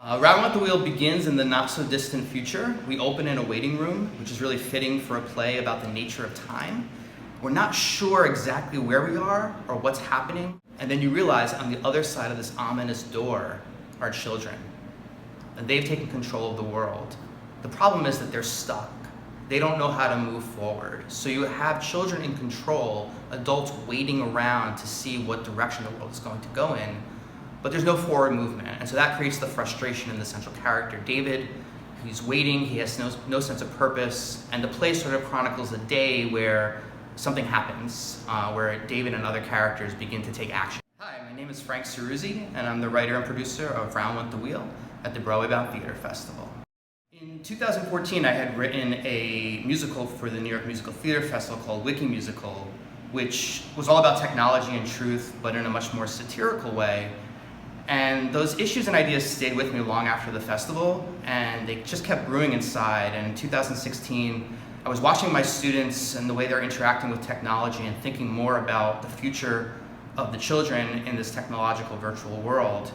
Riding with the Wheel begins in the not-so-distant future. We open in a waiting room, which is really fitting for a play about the nature of time. We're not sure exactly where we are or what's happening, and then you realize on the other side of this ominous door are children. And they've taken control of the world. The problem is that they're stuck. They don't know how to move forward. So you have children in control, adults waiting around to see what direction the world is going to go in, but there's no forward movement. And so that creates the frustration in the central character, David. He's waiting, he has no sense of purpose, and the play sort of chronicles a day where something happens, where David and other characters begin to take action. Hi, my name is Frank Ceruzzi, and I'm the writer and producer of Round with the Wheel at the Broadway Bound Theatre Festival. In 2014, I had written a musical for the New York Musical Theatre Festival called Wiki Musical, which was all about technology and truth, but in a much more satirical way. And those issues and ideas stayed with me long after the festival, and they just kept brewing inside. And in 2016, I was watching my students and the way they're interacting with technology and thinking more about the future of the children in this technological virtual world.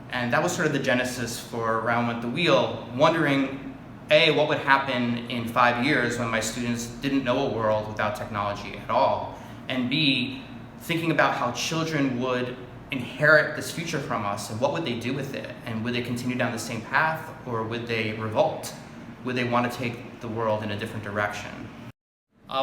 And that was sort of the genesis for Round with the Wheel, wondering, A, what would happen in 5 years when my students didn't know a world without technology at all, and B, thinking about how children would inherit this future from us and what would they do with it, and would they continue down the same path or would they revolt? Would they want to take the world in a different direction?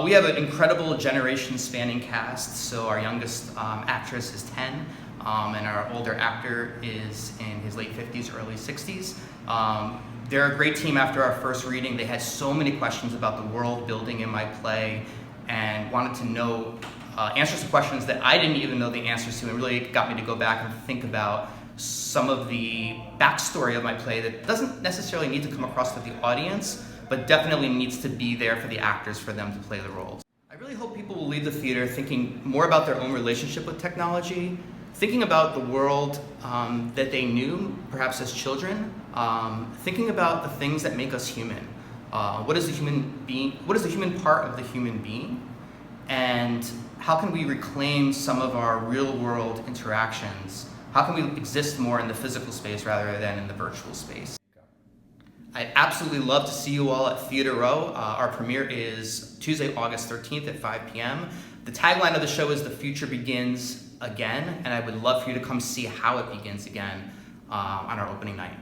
We have an incredible generation-spanning cast. So our youngest actress is 10, and our older actor is in his late 50s, early 60s. They're a great team. After our first reading, they had so many questions about the world building in my play and wanted to know answers to questions that I didn't even know the answers to, and really got me to go back and think about some of the backstory of my play that doesn't necessarily need to come across to the audience, but definitely needs to be there for the actors for them to play the roles. I really hope people will leave the theater thinking more about their own relationship with technology, thinking about the world that they knew, perhaps as children, thinking about the things that make us human. What is the human part of the human being? And how can we reclaim some of our real-world interactions? How can we exist more in the physical space rather than in the virtual space? I'd absolutely love to see you all at Theater Row. Our premiere is Tuesday, August 13th at 5 p.m. The tagline of the show is "The Future Begins Again," and I would love for you to come see how it begins again on our opening night.